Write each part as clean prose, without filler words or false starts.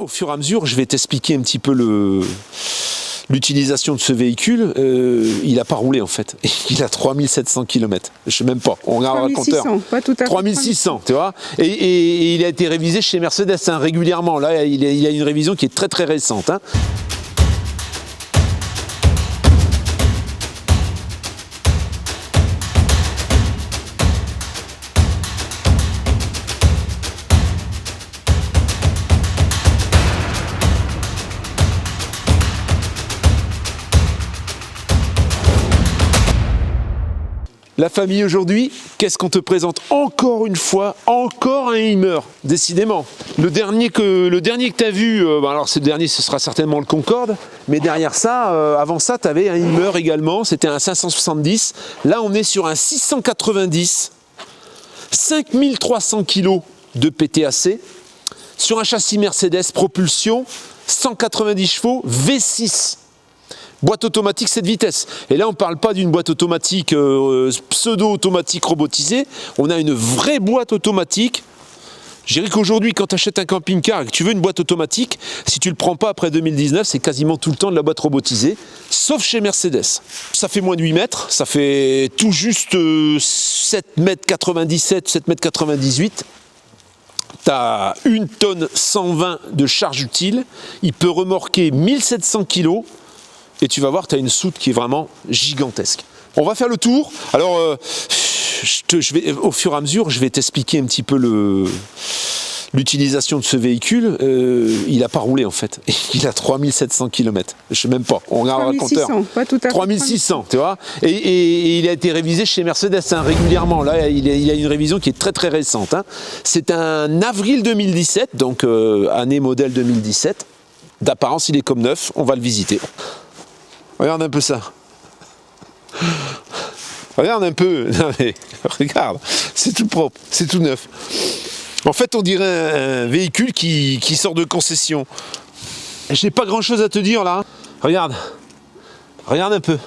au fur et à mesure, je vais t'expliquer un petit peu l'utilisation de ce véhicule. Il n'a pas roulé en fait. Il a 3700 km. Je sais même pas. On regarde le compteur. pas tout à fait. 3600, tu vois. Et il a été révisé chez Mercedes hein, régulièrement. Là, il a une révision qui est très très récente. Hein. La famille aujourd'hui, qu'est-ce qu'on te présente? Encore une fois, encore un Hymer, décidément. Le dernier que tu as vu, alors ce dernier ce sera certainement le Concorde, mais derrière ça, avant ça tu avais un Hymer également, c'était un 570. Là on est sur un 690, 5300 kg de PTAC, sur un châssis Mercedes propulsion, 190 chevaux, V6. Boîte automatique 7 vitesses. Et là, on ne parle pas d'une boîte automatique pseudo-automatique robotisée. On a une vraie boîte automatique. Je dirais qu'aujourd'hui, quand tu achètes un camping-car et que tu veux une boîte automatique, si tu ne le prends pas après 2019, c'est quasiment tout le temps de la boîte robotisée, sauf chez Mercedes. Ça fait moins de 8 mètres, ça fait tout juste 7,97 m, 7,98 m. Tu as 1 tonne 120 de charge utile. Il peut remorquer 1700 kg. Et tu vas voir, tu as une soute qui est vraiment gigantesque. On va faire le tour. Alors, au fur et à mesure, je vais t'expliquer un petit peu l'utilisation de ce véhicule. Il n'a pas roulé en fait. Il a 3700 km. Je sais même pas. On regarde le compteur. Pas tout à fait. 3600, tu vois. Et il a été révisé chez Mercedes hein, régulièrement. Là, il a une révision qui est très très récente. Hein. C'est un avril 2017, donc année modèle 2017. D'apparence, il est comme neuf. On va le visiter. Regarde un peu ça. Regarde un peu. Non mais, regarde, c'est tout propre, c'est tout neuf. En fait, on dirait un véhicule qui sort de concession. J'ai pas grand chose à te dire là. Regarde. Regarde un peu.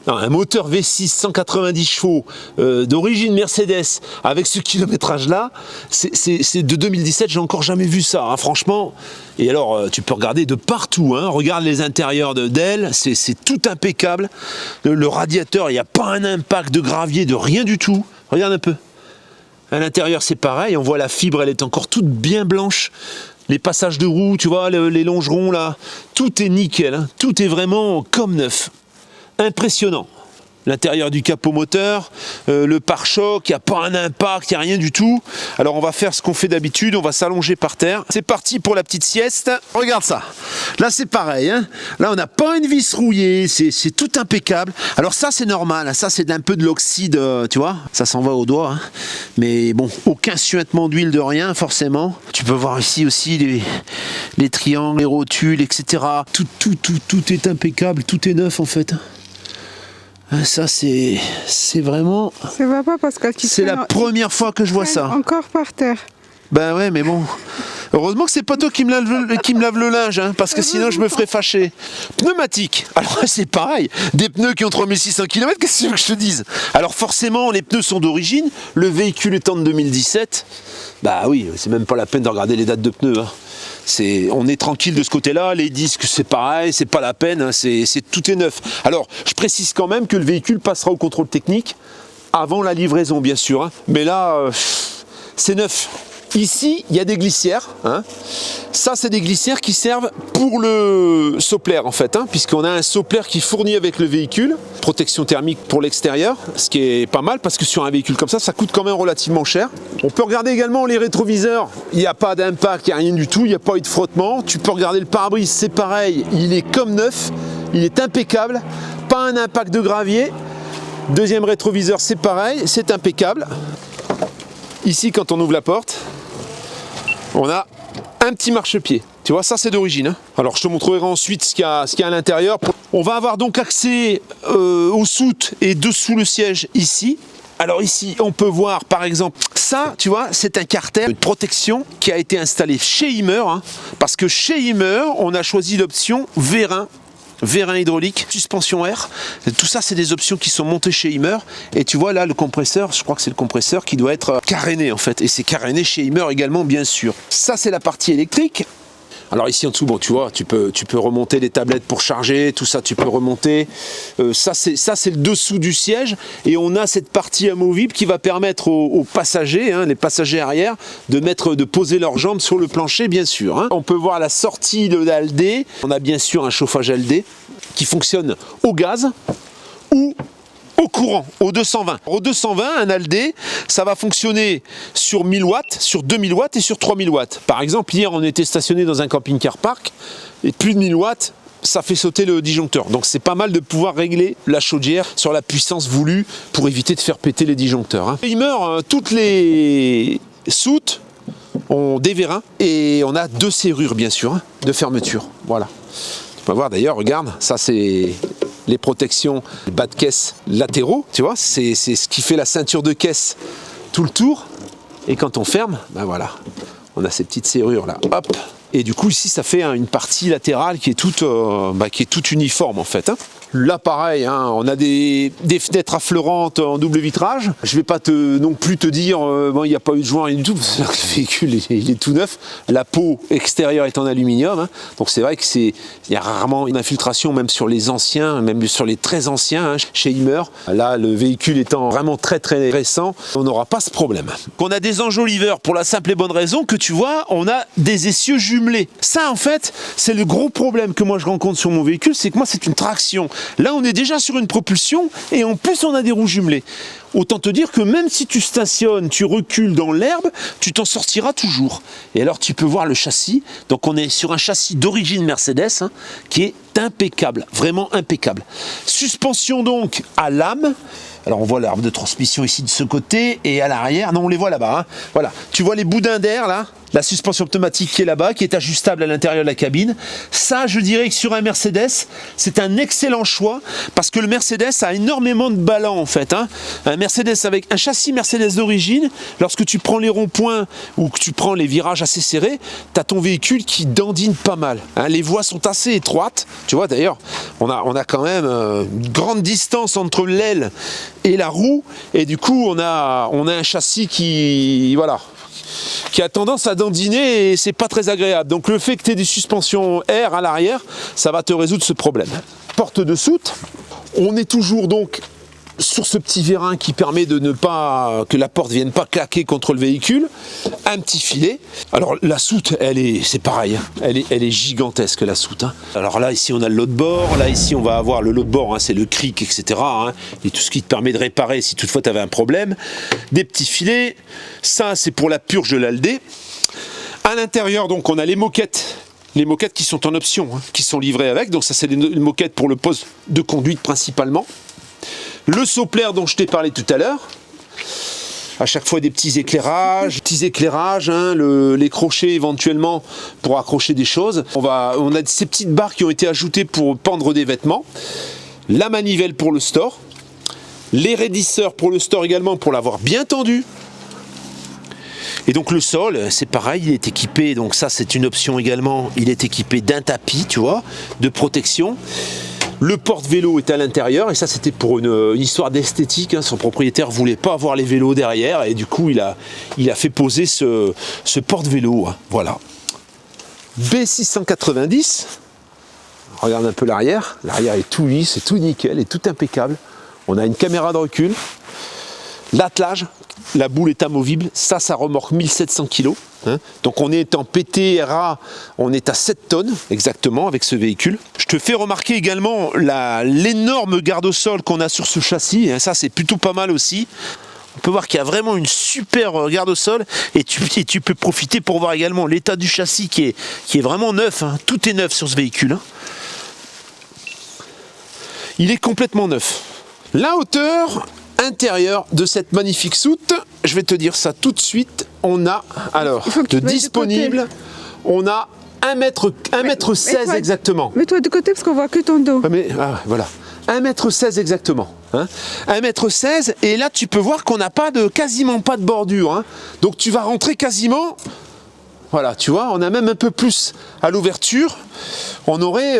Non, un moteur V6 190 chevaux d'origine Mercedes avec ce kilométrage là, c'est de 2017, j'ai encore jamais vu ça, hein, franchement. Et alors tu peux regarder de partout, hein, regarde les intérieurs d'elle, c'est tout impeccable. Le radiateur, il n'y a pas un impact de gravier, de rien du tout. Regarde un peu. À l'intérieur c'est pareil, on voit la fibre, elle est encore toute bien blanche. Les passages de roues, tu vois, les longerons là, tout est nickel, hein, tout est vraiment comme neuf. Impressionnant. L'intérieur du capot moteur, le pare-choc, il n'y a pas un impact, il n'y a rien du tout. Alors on va faire ce qu'on fait d'habitude, on va s'allonger par terre. C'est parti pour la petite sieste. Regarde ça. Là c'est pareil. Hein. Là on n'a pas une vis rouillée, c'est tout impeccable. Alors ça c'est normal, ça c'est un peu de l'oxyde, tu vois. Ça s'en va au doigt. Hein. Mais bon, aucun suintement d'huile de rien forcément. Tu peux voir ici aussi les triangles, les rotules, etc. Tout est impeccable, tout est neuf en fait. Ça c'est vraiment... Ça va pas parce que c'est la première fois que je vois ça. Encore par terre. Ben ouais mais bon. Heureusement que c'est pas toi qui me lave le linge, hein, parce que sinon je me ferais fâcher. Pneumatique. Alors c'est pareil. Des pneus qui ont 3600 km, qu'est-ce que tu veux que je te dise? Alors forcément les pneus sont d'origine. Le véhicule étant de 2017. Bah oui, c'est même pas la peine de regarder les dates de pneus. Hein. On est tranquille de ce côté-là, les disques c'est pareil, c'est pas la peine, hein, tout est neuf. Alors, je précise quand même que le véhicule passera au contrôle technique avant la livraison, bien sûr. Hein. Mais là, c'est neuf. Ici, il y a des glissières. Hein. Ça, c'est des glissières qui servent pour le sopler, en fait, hein, puisqu'on a un sopler qui fournit avec le véhicule, protection thermique pour l'extérieur, ce qui est pas mal, parce que sur un véhicule comme ça coûte quand même relativement cher. On peut regarder également les rétroviseurs. Il n'y a pas d'impact, il n'y a rien du tout, il n'y a pas eu de frottement. Tu peux regarder le pare-brise, c'est pareil, il est comme neuf, il est impeccable, pas un impact de gravier. Deuxième rétroviseur, c'est pareil, c'est impeccable. Ici, quand on ouvre la porte, on a un petit marchepied. Tu vois, ça c'est d'origine. Hein. Alors je te montrerai ensuite ce qu'il y a à l'intérieur. On va avoir donc accès aux soutes et dessous le siège ici. Alors ici, on peut voir par exemple, ça, tu vois, c'est un carter de protection qui a été installé chez Hymer. Hein, parce que chez Hymer, on a choisi l'option vérin hydraulique, suspension air, tout ça c'est des options qui sont montées chez Hymer. Et tu vois là le compresseur, je crois que c'est le compresseur qui doit être caréné en fait, et c'est caréné chez Hymer également bien sûr. Ça c'est la partie électrique. Alors ici en dessous, bon, tu vois, tu peux remonter les tablettes pour charger, tout ça, tu peux remonter. Ça, c'est le dessous du siège. Et on a cette partie amovible qui va permettre aux passagers, hein, les passagers arrière, de poser leurs jambes sur le plancher, bien sûr. Hein. On peut voir la sortie de l'Aldé. On a bien sûr un chauffage Aldé qui fonctionne au gaz ou au courant, au 220. Au 220, un Aldé, ça va fonctionner sur 1000 watts, sur 2000 watts et sur 3000 watts. Par exemple, hier, on était stationné dans un camping-car park, et plus de 1000 watts, ça fait sauter le disjoncteur. Donc c'est pas mal de pouvoir régler la chaudière sur la puissance voulue pour éviter de faire péter les disjoncteurs. Hein. Il meurt, toutes les soutes ont des vérins, et on a 2 serrures, bien sûr, hein, de fermeture. Voilà. Tu peux voir d'ailleurs, regarde, ça c'est les protections bas de caisse latéraux, tu vois, c'est ce qui fait la ceinture de caisse tout le tour. Et quand on ferme, ben voilà, on a ces petites serrures là, hop. Et du coup ici ça fait une partie latérale qui est toute uniforme en fait. Hein. Là pareil, hein, on a des fenêtres affleurantes en double vitrage. Je vais pas non plus te dire, bon, il n'y a pas eu de joint rien du tout, parce que le véhicule il est tout neuf. La peau extérieure est en aluminium, hein, donc c'est vrai qu'il y a rarement une infiltration, même sur les anciens, même sur les très anciens, hein, chez Hymer. Là, le véhicule étant vraiment très très récent, on n'aura pas ce problème. On a des enjoliveurs pour la simple et bonne raison que tu vois, on a des essieux jumelés. Ça en fait, c'est le gros problème que moi je rencontre sur mon véhicule, c'est que moi c'est une traction. Là, on est déjà sur une propulsion et en plus, on a des roues jumelées. Autant te dire que même si tu stationnes, tu recules dans l'herbe, tu t'en sortiras toujours. Et alors, tu peux voir le châssis. Donc, on est sur un châssis d'origine Mercedes hein, qui est impeccable, vraiment impeccable. Suspension donc à lame. Alors on voit l'arbre de transmission ici de ce côté et à l'arrière, non on les voit là-bas, hein. Voilà, tu vois les boudins d'air là, la suspension pneumatique qui est là-bas, qui est ajustable à l'intérieur de la cabine. Ça je dirais que sur un Mercedes, c'est un excellent choix parce que le Mercedes a énormément de ballons en fait. Hein. Un Mercedes avec un châssis Mercedes d'origine, lorsque tu prends les ronds-points ou que tu prends les virages assez serrés, tu as ton véhicule qui dandine pas mal. Hein. Les voies sont assez étroites, tu vois d'ailleurs, on a quand même une grande distance entre l'aile et la roue, et du coup on a un châssis qui a tendance à dandiner et c'est pas très agréable. Donc le fait que tu aies des suspensions air à l'arrière, ça va te résoudre ce problème. Porte de soute, on est toujours donc sur ce petit vérin qui permet de ne pas que la porte vienne pas claquer contre le véhicule, un petit filet. Alors la soute, c'est pareil, hein. Elle est gigantesque la soute. Hein. Alors là ici on a le lot de bord, là ici on va avoir le lot de bord, hein, c'est le cric, etc. Hein, et tout ce qui te permet de réparer si toutefois tu avais un problème. Des petits filets, ça c'est pour la purge de l'Aldé. À l'intérieur donc on a les moquettes. Les moquettes qui sont en option, hein, qui sont livrées avec. Donc ça c'est les moquettes pour le poste de conduite principalement. Le sopplaire dont je t'ai parlé tout à l'heure, à chaque fois des petits éclairages, hein, les crochets éventuellement pour accrocher des choses. On a ces petites barres qui ont été ajoutées pour pendre des vêtements, la manivelle pour le store, les raidisseurs pour le store également pour l'avoir bien tendu. Et donc le sol, c'est pareil, il est équipé, donc ça c'est une option également, il est équipé d'un tapis, tu vois, de protection. Le porte-vélo est à l'intérieur et ça c'était pour une histoire d'esthétique. Hein. Son propriétaire voulait pas avoir les vélos derrière et du coup il a fait poser ce porte-vélo. Hein. Voilà. B690. Regarde un peu l'arrière. L'arrière est tout lisse, c'est tout nickel, est tout impeccable. On a une caméra de recul. L'attelage, la boule est amovible. Ça remorque 1700 kg. Hein. Donc on est en PTRA, on est à 7 tonnes exactement avec ce véhicule. Je te fais remarquer également l'énorme garde au sol qu'on a sur ce châssis. Hein. Ça c'est plutôt pas mal aussi. On peut voir qu'il y a vraiment une super garde au sol et tu peux profiter pour voir également l'état du châssis qui est vraiment neuf. Hein. Tout est neuf sur ce véhicule. Hein. Il est complètement neuf. La hauteur intérieure de cette magnifique soute, je vais te dire ça tout de suite, on a alors de disponible, on a 1m16 exactement. Mets-toi de côté parce qu'on voit que ton dos. Voilà. 1m16 exactement. Hein. 1m16 et là tu peux voir qu'on n'a quasiment pas de bordure. Hein. Donc tu vas rentrer quasiment. Voilà, tu vois, on a même un peu plus à l'ouverture. On aurait.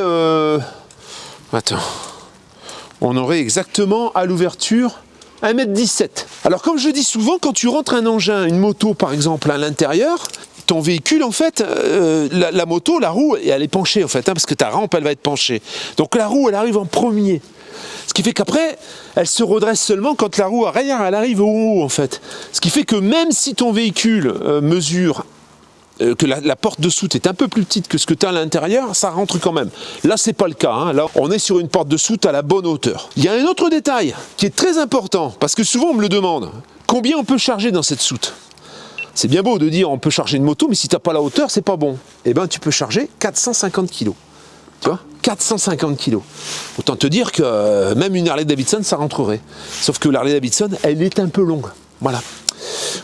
On aurait exactement à l'ouverture 1m17. Alors comme je dis souvent, quand tu rentres un engin, une moto par exemple à l'intérieur, ton véhicule, en fait, la moto, la roue, elle est penchée, en fait, hein, parce que ta rampe, elle va être penchée. Donc la roue, elle arrive en premier. Ce qui fait qu'après, elle se redresse seulement quand la roue arrière, elle arrive au haut, en fait. Ce qui fait que même si ton véhicule mesure que la porte de soute est un peu plus petite que ce que tu as à l'intérieur, ça rentre quand même. Là, c'est pas le cas. Hein. Là, on est sur une porte de soute à la bonne hauteur. Il y a un autre détail qui est très important, parce que souvent on me le demande. Combien on peut charger dans cette soute? C'est bien beau de dire on peut charger une moto, mais si tu n'as pas la hauteur, c'est pas bon. Eh bien, tu peux charger 450 kg. Tu vois, 450 kg. Autant te dire que même une Harley Davidson, ça rentrerait. Sauf que l'Harley Davidson, elle est un peu longue. Voilà.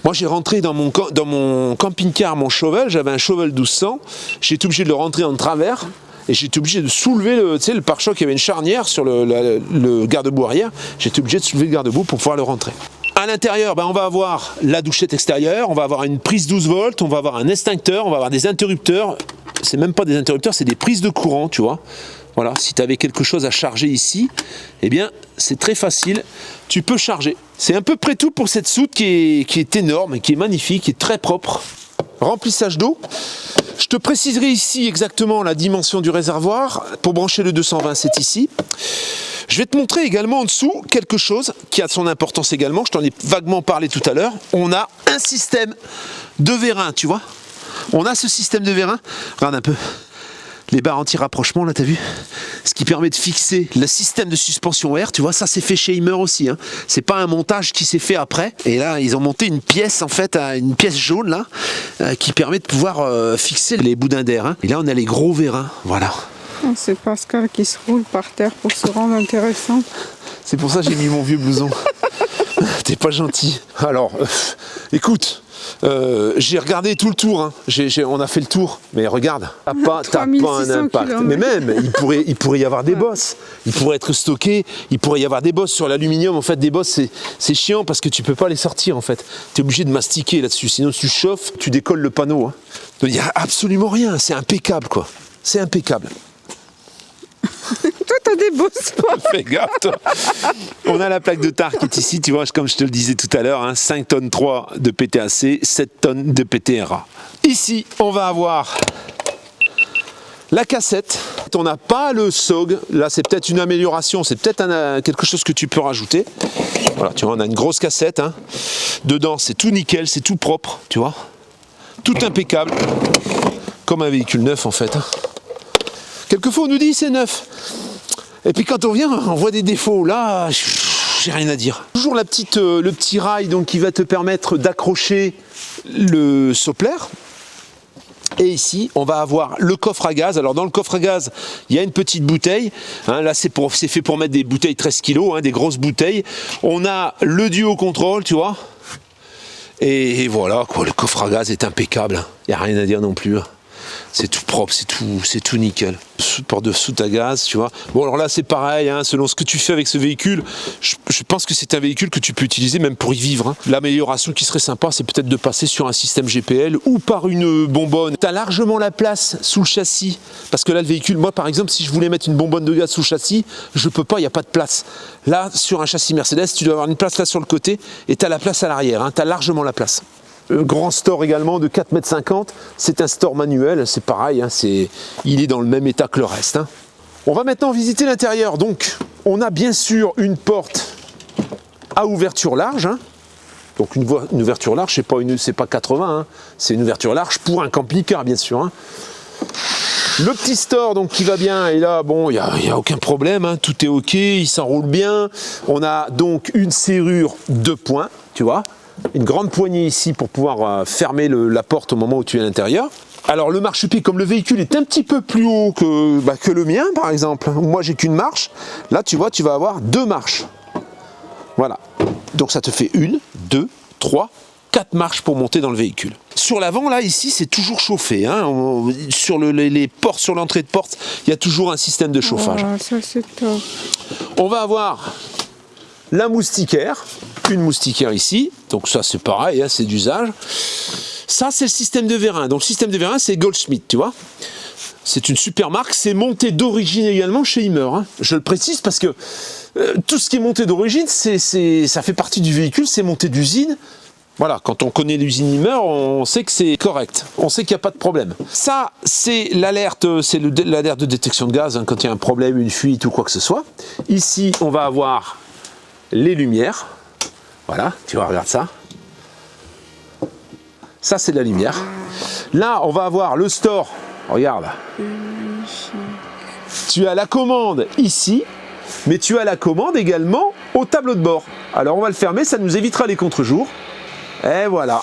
Moi, j'ai rentré dans mon camping-car, mon Chauvel, j'avais un Chauvel 1200, j'ai été obligé de le rentrer en travers, et j'ai été obligé de soulever le pare-choc, il y avait une charnière sur le garde-boue arrière, j'ai été obligé de soulever le garde-boue pour pouvoir le rentrer. À l'intérieur, on va avoir la douchette extérieure, on va avoir une prise 12 volts, on va avoir un extincteur, on va avoir des interrupteurs, c'est même pas des interrupteurs, c'est des prises de courant, tu vois. Voilà, si tu avais quelque chose à charger ici, eh bien, c'est très facile, tu peux charger. C'est à peu près tout pour cette soute qui est énorme, qui est magnifique, qui est très propre. Remplissage d'eau. Je te préciserai ici exactement la dimension du réservoir. Pour brancher le 220, c'est ici. Je vais te montrer également en dessous quelque chose qui a son importance également. Je t'en ai vaguement parlé tout à l'heure. On a un système de vérin, tu vois. On a ce système de vérin. Regarde un peu. Les barres anti-rapprochement, là, t'as vu? Ce qui permet de fixer le système de suspension air, tu vois, ça c'est fait chez Himmer aussi. Hein. C'est pas un montage qui s'est fait après. Et là, ils ont monté une pièce, en fait, une pièce jaune, là, qui permet de pouvoir fixer les boudins d'air. Hein. Et là, on a les gros vérins, voilà. C'est Pascal qui se roule par terre pour se rendre intéressant. C'est pour ça que j'ai mis mon vieux blouson. T'es pas gentil. Alors, écoute... j'ai regardé tout le tour, hein. On a fait le tour, mais regarde, t'as pas un impact. Kilomètres. Mais même, il pourrait y avoir des bosses, il pourrait être stocké, il pourrait y avoir des bosses sur l'aluminium. En fait, des bosses, c'est chiant parce que tu peux pas les sortir. En fait, t'es obligé de mastiquer là-dessus, sinon tu chauffes, tu décolles le panneau. Hein. Donc, il y a absolument rien, c'est impeccable, quoi. C'est impeccable. Toi, t'as des beaux spots. Fais gaffe, toi. On a la plaque de tar qui est ici, tu vois, comme je te le disais tout à l'heure, hein, 5 tonnes 3 de PTAC, 7 tonnes de PTRA. Ici, on va avoir la cassette. On n'a pas le SOG. Là, c'est peut-être une amélioration, c'est peut-être quelque chose que tu peux rajouter. Voilà, tu vois, on a une grosse cassette. Hein. Dedans, c'est tout nickel, c'est tout propre, tu vois. Tout impeccable. Comme un véhicule neuf, en fait. Hein. Quelquefois, on nous dit c'est neuf. Et puis quand on vient, on voit des défauts. Là, j'ai rien à dire. Toujours le petit rail donc, qui va te permettre d'accrocher le soppler. Et ici, on va avoir le coffre à gaz. Alors dans le coffre à gaz, il y a une petite bouteille. Hein, là, c'est fait pour mettre des bouteilles 13 kg, hein, des grosses bouteilles. On a le duo contrôle, tu vois. Et voilà, quoi, le coffre à gaz est impeccable. Il n'y a rien à dire non plus. C'est tout propre, c'est tout nickel. Porte de soute à gaz, tu vois. Bon, alors là, c'est pareil, hein, selon ce que tu fais avec ce véhicule, je pense que c'est un véhicule que tu peux utiliser même pour y vivre. Hein. L'amélioration qui serait sympa, c'est peut-être de passer sur un système GPL ou par une bonbonne. Tu as largement la place sous le châssis. Parce que là, le véhicule, moi, par exemple, si je voulais mettre une bonbonne de gaz sous le châssis, je peux pas, il n'y a pas de place. Là, sur un châssis Mercedes, tu dois avoir une place là sur le côté et tu as la place à l'arrière. Hein, tu as largement la place. Grand store également de 4,50 m, c'est un store manuel, c'est pareil, hein, il est dans le même état que le reste. Hein. On va maintenant visiter l'intérieur, donc on a bien sûr une porte à ouverture large, hein. Donc une ouverture large, c'est pas 80, hein. C'est une ouverture large pour un camping-car bien sûr. Hein. Le petit store donc qui va bien, et là bon il n'y a aucun problème, hein. Tout est ok, il s'enroule bien. On a donc une serrure 2 points, tu vois. Une grande poignée ici pour pouvoir fermer la porte au moment où tu es à l'intérieur. Alors le marchepied, comme le véhicule est un petit peu plus haut que le mien par exemple, moi j'ai qu'une marche, là tu vois tu vas avoir 2 marches. Voilà, donc ça te fait 1, 2, 3, 4 marches pour monter dans le véhicule. Sur l'avant là ici c'est toujours chauffé, hein. Sur les portes, sur l'entrée de porte, il y a toujours un système de chauffage. Oh, ça c'est top. On va avoir la moustiquaire, une moustiquaire ici, donc ça c'est pareil, hein, c'est d'usage. Ça c'est le système de vérin, donc le système de vérin c'est Goldsmith, tu vois. C'est une super marque, c'est monté d'origine également chez Himmer. Hein. Je le précise parce que tout ce qui est monté d'origine, ça fait partie du véhicule, c'est monté d'usine. Voilà, quand on connaît l'usine Imer, on sait que c'est correct, on sait qu'il n'y a pas de problème. Ça, c'est l'alerte, l'alerte de détection de gaz, hein, quand il y a un problème, une fuite ou quoi que ce soit. Ici, on va avoir les lumières. Voilà, tu vois, regarde ça. Ça, c'est de la lumière. Là, on va avoir le store. Regarde. Tu as la commande ici, mais tu as la commande également au tableau de bord. Alors, on va le fermer, ça nous évitera les contre-jours. Et voilà.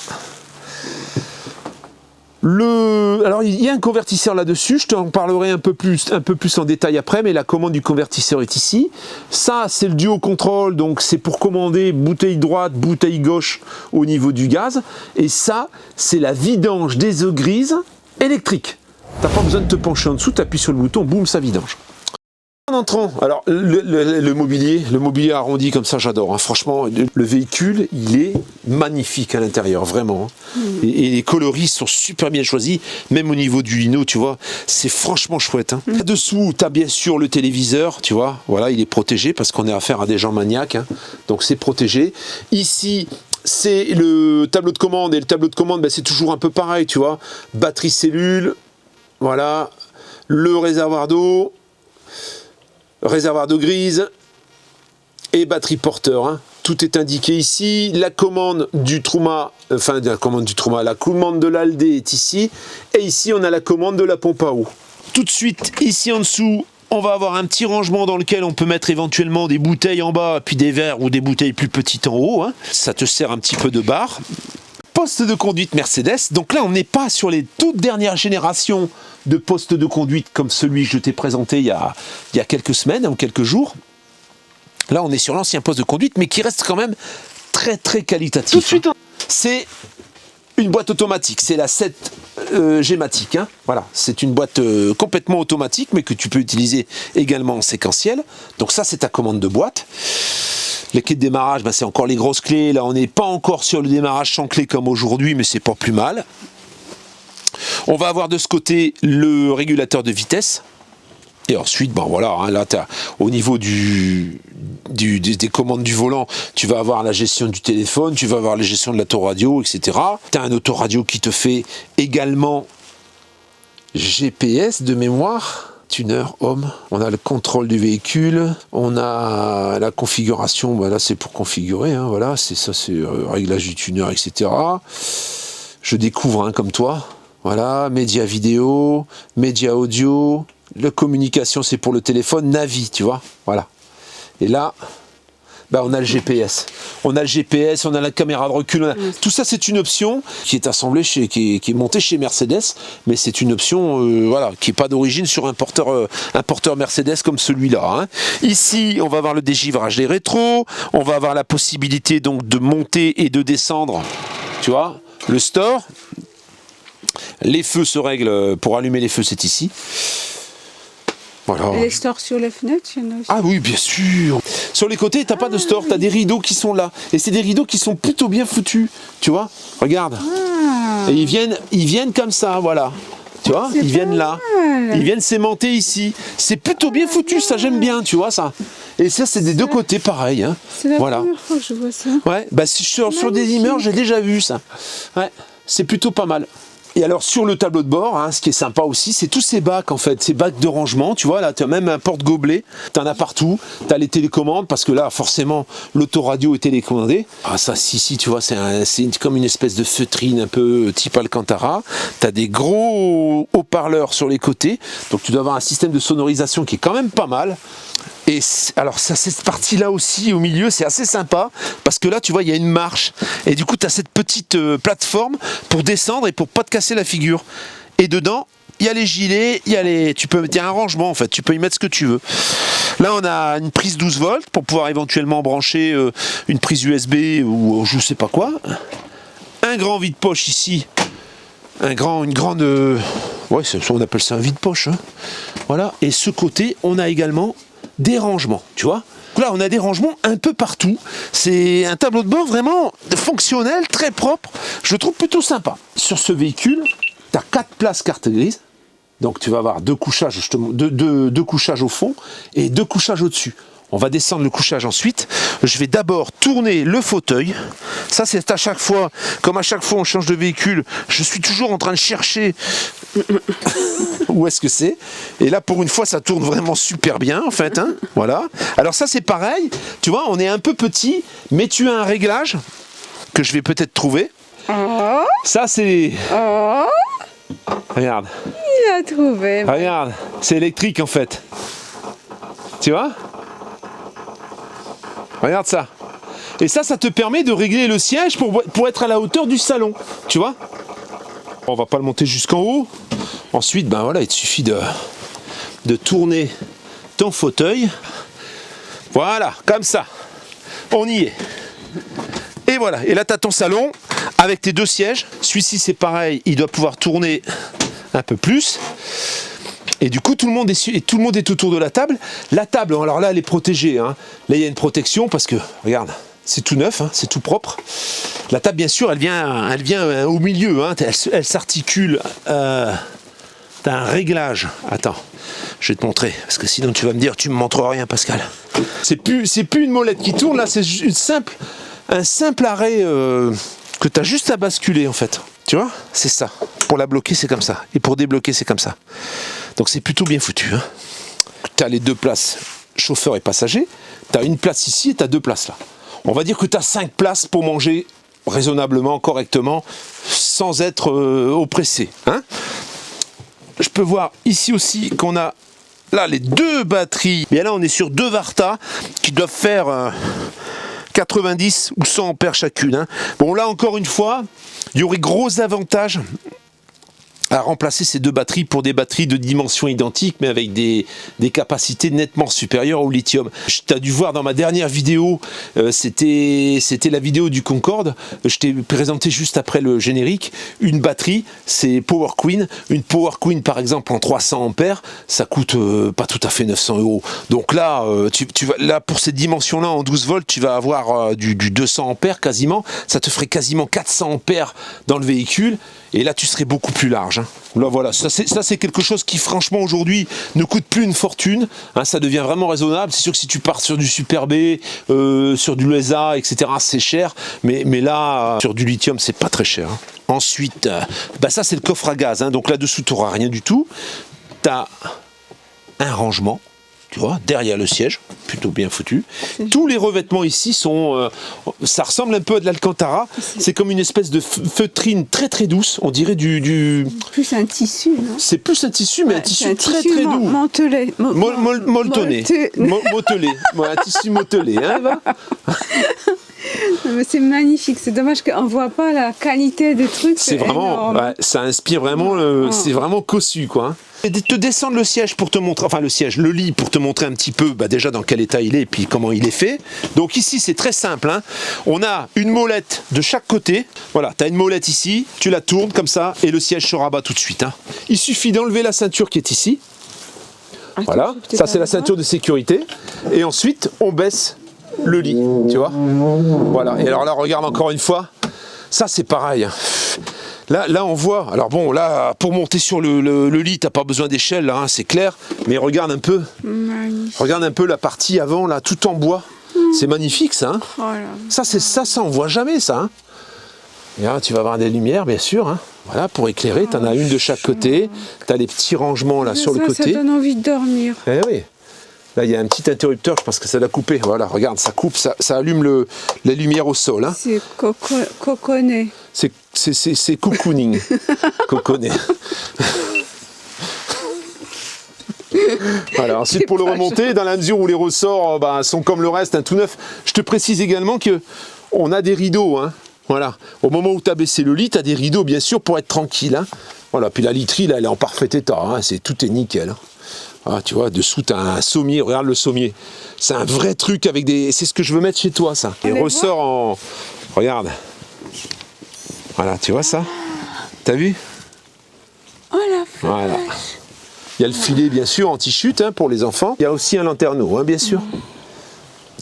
Alors il y a un convertisseur là-dessus, je t'en parlerai un peu plus en détail après, mais la commande du convertisseur est ici. Ça, c'est le duo contrôle, donc c'est pour commander bouteille droite, bouteille gauche au niveau du gaz. Et ça, c'est la vidange des eaux grises électriques. T'as pas besoin de te pencher en dessous, tu appuies sur le bouton, boum, ça vidange. En entrant, alors le mobilier arrondi comme ça, j'adore. Hein. Franchement, le véhicule, il est magnifique à l'intérieur, vraiment. Et les coloris sont super bien choisis, même au niveau du lino, tu vois, c'est franchement chouette. Hein. Là-dessous, tu as bien sûr le téléviseur, tu vois, voilà, il est protégé parce qu'on est affaire à des gens maniaques, hein. Donc c'est protégé. Ici, c'est le tableau de commande, et le tableau de commande, ben, c'est toujours un peu pareil, tu vois. Batterie cellule, voilà, le réservoir d'eau, réservoir d'eau grise et batterie porteur, hein. Tout est indiqué ici. La commande du Truma, la commande de l'Aldé est ici, et ici on a la commande de la pompe à eau. Tout de suite ici en dessous, on va avoir un petit rangement dans lequel on peut mettre éventuellement des bouteilles en bas, puis des verres ou des bouteilles plus petites en haut, hein. Ça te sert un petit peu de barre. Poste de conduite Mercedes, donc là on n'est pas sur les toutes dernières générations de postes de conduite comme celui que je t'ai présenté il y a quelques semaines ou quelques jours. Là on est sur l'ancien poste de conduite, mais qui reste quand même très très qualitatif. Tout de suite, c'est une boîte automatique, c'est la 7 G-Matic, hein. Voilà, c'est une boîte complètement automatique, mais que tu peux utiliser également en séquentiel. Donc ça c'est ta commande de boîte. Les clés de démarrage, ben c'est encore les grosses clés. Là, on n'est pas encore sur le démarrage sans clé comme aujourd'hui, mais c'est pas plus mal. On va avoir de ce côté le régulateur de vitesse. Et ensuite, ben voilà, hein, là, au niveau des commandes du volant, tu vas avoir la gestion du téléphone, tu vas avoir la gestion de l'autoradio, etc. Tu as un autoradio qui te fait également GPS de mémoire. Tuner home, on a le contrôle du véhicule, on a la configuration, voilà, c'est pour configurer, hein, voilà, c'est ça, c'est réglage du tuner, etc. Je découvre, hein, comme toi, voilà, média vidéo, média audio, la communication c'est pour le téléphone, Navi, tu vois, voilà. Et là, bah, on a le GPS. On a le GPS, on a la caméra de recul. Tout ça, c'est une option qui est assemblée qui est montée chez Mercedes, mais c'est une option voilà, qui n'est pas d'origine sur un porteur Mercedes comme celui-là. Hein. Ici, on va avoir le dégivrage des rétros. On va avoir la possibilité donc de monter et de descendre. Tu vois, le store. Les feux se règlent. Pour allumer les feux, c'est ici. Voilà. Et les stores sur les fenêtres, il y en a aussi. Ah oui, bien sûr. Sur les côtés, t'as pas de store, t'as des rideaux qui sont là. Et c'est des rideaux qui sont plutôt bien foutus. Tu vois, regarde. Et ils viennent comme ça, voilà. Tu vois, ils viennent là. Ils viennent s'aimanter ici. C'est plutôt bien foutu, ça j'aime bien, tu vois ça. Et ça, c'est des deux côtés pareil. Hein. C'est la première fois que je vois ça. Ouais, bah sur des Imer, j'ai déjà vu ça. Ouais, c'est plutôt pas mal. Et alors sur le tableau de bord, hein, ce qui est sympa aussi, c'est tous ces bacs en fait, ces bacs de rangement, tu vois, là tu as même un porte-gobelet, tu en as partout, tu as les télécommandes, parce que là forcément l'autoradio est télécommandé. Ah ça si, tu vois, c'est comme une espèce de feutrine un peu type Alcantara, tu as des gros haut-parleurs sur les côtés, donc tu dois avoir un système de sonorisation qui est quand même pas mal. Et alors ça, cette partie-là aussi, au milieu, c'est assez sympa, parce que là, tu vois, il y a une marche, et du coup, tu as cette petite plateforme pour descendre et pour pas te casser la figure. Et dedans, il y a les gilets, il y a un rangement, en fait, tu peux y mettre ce que tu veux. Là, on a une prise 12 volts pour pouvoir éventuellement brancher une prise USB ou je sais pas quoi. Un grand vide-poche ici, une grande... ouais, on appelle ça un vide-poche. Hein. Voilà, et ce côté, on a également des rangements, tu vois. Là, on a des rangements un peu partout. C'est un tableau de bord vraiment fonctionnel, très propre. Je le trouve plutôt sympa. Sur ce véhicule, tu as 4 places carte grise. Donc, tu vas avoir 2 couchages, deux couchages au fond et 2 couchages au-dessus. On va descendre le couchage ensuite. je vais d'abord tourner le fauteuil. Ça, c'est à chaque fois, comme à chaque fois on change de véhicule, je suis toujours en train de chercher où est-ce que c'est. Et là, pour une fois, ça tourne vraiment super bien, en fait. Hein, voilà. Alors ça, c'est pareil. Tu vois, on est un peu petit, mais tu as un réglage que je vais peut-être trouver. Oh, Ça, c'est... oh, Regarde. il a trouvé. Regarde. C'est électrique, en fait. Tu vois? Regarde ça. Et ça te permet de régler le siège pour être à la hauteur du salon. Tu vois? On va pas le monter jusqu'en haut. Ensuite, ben voilà, il te suffit de tourner ton fauteuil. Voilà, comme ça. On y est. Et voilà. Et là, tu as ton salon avec tes deux sièges. Celui-ci, c'est pareil. Il doit pouvoir tourner un peu plus. Et du coup, tout le monde est autour de la table. La table, alors là, elle est protégée. Hein. Là, il y a une protection parce que, regarde, c'est tout neuf, hein, c'est tout propre. La table, bien sûr, elle vient au milieu. Hein. Elle s'articule. T'as un réglage. Attends, je vais te montrer. Parce que sinon, tu vas me dire, tu me montres rien, Pascal. C'est plus une molette qui tourne. Là, c'est un simple arrêt que tu as juste à basculer, en fait. Tu vois? C'est ça. Pour la bloquer, c'est comme ça. Et pour débloquer, c'est comme ça. Donc c'est plutôt bien foutu. Hein. Tu as les deux places, chauffeur et passager. Tu as une place ici et tu as deux places là. On va dire que tu as 5 places pour manger raisonnablement, correctement, sans être oppressé. Hein. Je peux voir ici aussi qu'on a là les deux batteries. Bien là, on est sur 2 Varta qui doivent faire 90 ou 100 ampères chacune. Hein. Bon, là, encore une fois, il y aurait gros avantage à remplacer ces 2 batteries pour des batteries de dimensions identiques mais avec des capacités nettement supérieures au lithium. Tu as dû voir dans ma dernière vidéo, c'était la vidéo du Concorde, je t'ai présenté juste après le générique, une batterie, c'est Power Queen. Une Power Queen par exemple en 300 ampères, ça coûte pas tout à fait 900 €. Donc là, là pour ces dimensions-là en 12 volts, tu vas avoir du 200 ampères quasiment, ça te ferait quasiment 400 ampères dans le véhicule. Et là, tu serais beaucoup plus large. Hein. Là, voilà, ça c'est quelque chose qui, franchement, aujourd'hui, ne coûte plus une fortune. Hein, ça devient vraiment raisonnable. C'est sûr que si tu pars sur du Super B, sur du LESA, etc., c'est cher. Mais là, sur du lithium, c'est pas très cher. Hein. Ensuite, ça, c'est le coffre à gaz. Hein, donc là-dessous, tu n'auras rien du tout. Tu as un rangement. Tu vois, derrière le siège, plutôt bien foutu. Tous les revêtements ici sont... ça ressemble un peu à de l'Alcantara. C'est comme une espèce de feutrine très très douce. On dirait du... Plus un tissu, non? C'est plus un tissu, mais un tissu très très doux. Molletonné. Motelé. Un tissu motelé, hein, Eva? Mais c'est magnifique. C'est dommage qu'on ne voit pas la qualité des trucs. C'est vraiment... Ouais, ça inspire vraiment... C'est vraiment cossu, quoi. Hein. Et de te descendre le siège pour te montrer, enfin le lit pour te montrer un petit peu déjà dans quel état il est et puis comment il est fait. Donc ici c'est très simple, hein. On a une molette de chaque côté, voilà, tu as une molette ici, tu la tournes comme ça et le siège se rabat tout de suite. Hein. Il suffit d'enlever la ceinture qui est ici, voilà, ça c'est la ceinture de sécurité et ensuite on baisse le lit, tu vois. Voilà, et alors là regarde encore une fois, ça c'est pareil. Hein. Là, on voit, alors bon, là, pour monter sur le lit, t'as pas besoin d'échelle, là, hein, c'est clair, mais regarde un peu, regarde un peu la partie avant, là, tout en bois, c'est magnifique, ça, hein. Ça, on voit jamais, ça, hein. Et là, tu vas avoir des lumières, bien sûr, hein. Voilà, pour éclairer, t'en as une de chaque côté, t'as les petits rangements, là, sur le côté. Ça donne envie de dormir. Eh oui. Là, il y a un petit interrupteur, je pense que ça l'a coupé. Voilà, regarde, ça coupe, ça allume les lumières au sol. Hein. C'est coconné. C'est cocooning. Coconné. Voilà, ensuite, pour le remonter, dans la mesure où les ressorts sont comme le reste, tout neuf, je te précise également qu'on a des rideaux. Hein. Voilà. Au moment où tu as baissé le lit, tu as des rideaux, bien sûr, pour être tranquille. Hein. Voilà. Puis la literie, là, elle est en parfait état. Hein. Tout est nickel. Hein. Ah, tu vois, dessous, tu as un sommier. Regarde le sommier. C'est un vrai truc avec des... C'est ce que je veux mettre chez toi, ça. Les ressorts en... Regarde. Voilà, tu vois ça? T'as vu? Oh la voilà. Il y a le filet, bien sûr, anti-chute hein, pour les enfants. Il y a aussi un lanterneau, hein, bien sûr.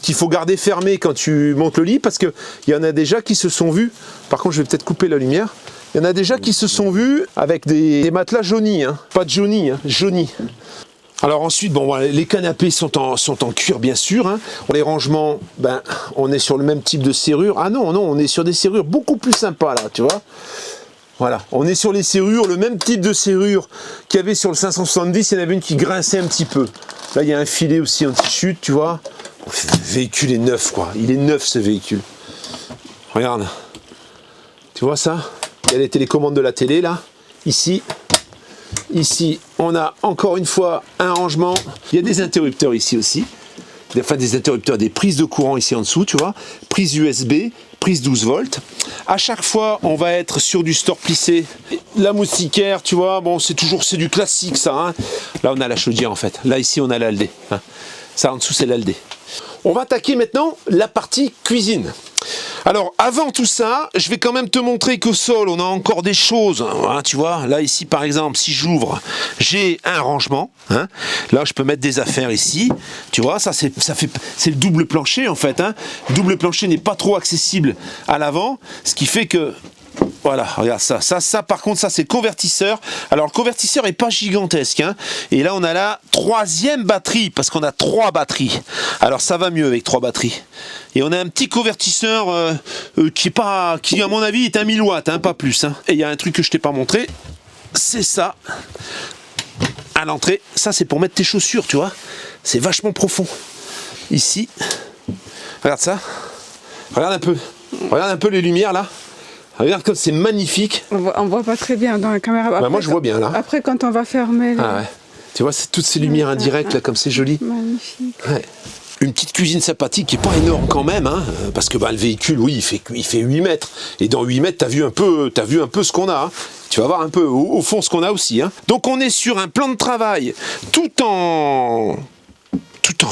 Qu'il faut garder fermé quand tu montes le lit, parce qu'il y en a déjà qui se sont vus. Par contre, je vais peut-être couper la lumière. Il y en a déjà qui se sont vus avec des matelas jaunis. Hein. Pas de jaunis, hein, jaunis. Alors ensuite, bon, voilà, les canapés sont en cuir bien sûr. Hein. Les rangements, ben, on est sur le même type de serrure. Ah non, on est sur des serrures beaucoup plus sympas là, tu vois. Voilà, on est sur les serrures, le même type de serrure qu'il y avait sur le 570, il y en avait une qui grinçait un petit peu. Là, il y a un filet aussi anti-chute, tu vois. Le véhicule est neuf, quoi. Il est neuf, ce véhicule. Regarde. Tu vois ça? Il y a les télécommandes de la télé, là. Ici, on a encore une fois un rangement. Il y a des interrupteurs ici aussi. Enfin, des interrupteurs, des prises de courant ici en dessous, tu vois. Prise USB, prise 12 volts. À chaque fois, on va être sur du store plissé. La moustiquaire, tu vois, bon, c'est du classique, ça. Hein. Là, on a la chaudière, en fait. Là, ici, on a l'Aldé. Hein. Ça, en dessous, c'est l'Aldé. On va attaquer maintenant la partie cuisine. Alors, avant tout ça, je vais quand même te montrer qu'au sol, on a encore des choses. Hein, tu vois, là, ici, par exemple, si j'ouvre, j'ai un rangement. Hein. Là, je peux mettre des affaires ici. Tu vois, c'est le double plancher, en fait. Hein. Le double plancher n'est pas trop accessible à l'avant, ce qui fait que... Voilà, regarde ça. Ça, par contre, ça, c'est convertisseur. Alors, le convertisseur est pas gigantesque. Hein. Et là, on a la 3e batterie, parce qu'on a 3 batteries. Alors, ça va mieux avec 3 batteries. Et on a un petit convertisseur qui, à mon avis, est un 1000 watts, hein, pas plus. Hein. Et il y a un truc que je t'ai pas montré. C'est ça. À l'entrée. Ça, c'est pour mettre tes chaussures, tu vois. C'est vachement profond. Ici. Regarde ça. Regarde un peu. Regarde un peu les lumières, là. Regarde comme c'est magnifique. On voit pas très bien dans la caméra. Après, bah moi je vois bien là. Après quand on va fermer... Ah ouais. Tu vois, c'est toutes ces lumières indirectes là, comme c'est joli. Magnifique. Ouais. Une petite cuisine sympathique qui n'est pas énorme quand même, hein, parce que bah, le véhicule, oui, il fait 8 mètres. Et dans 8 mètres, t'as vu un peu ce qu'on a. Hein. Tu vas voir un peu au fond ce qu'on a aussi. Hein. Donc on est sur un plan de travail tout en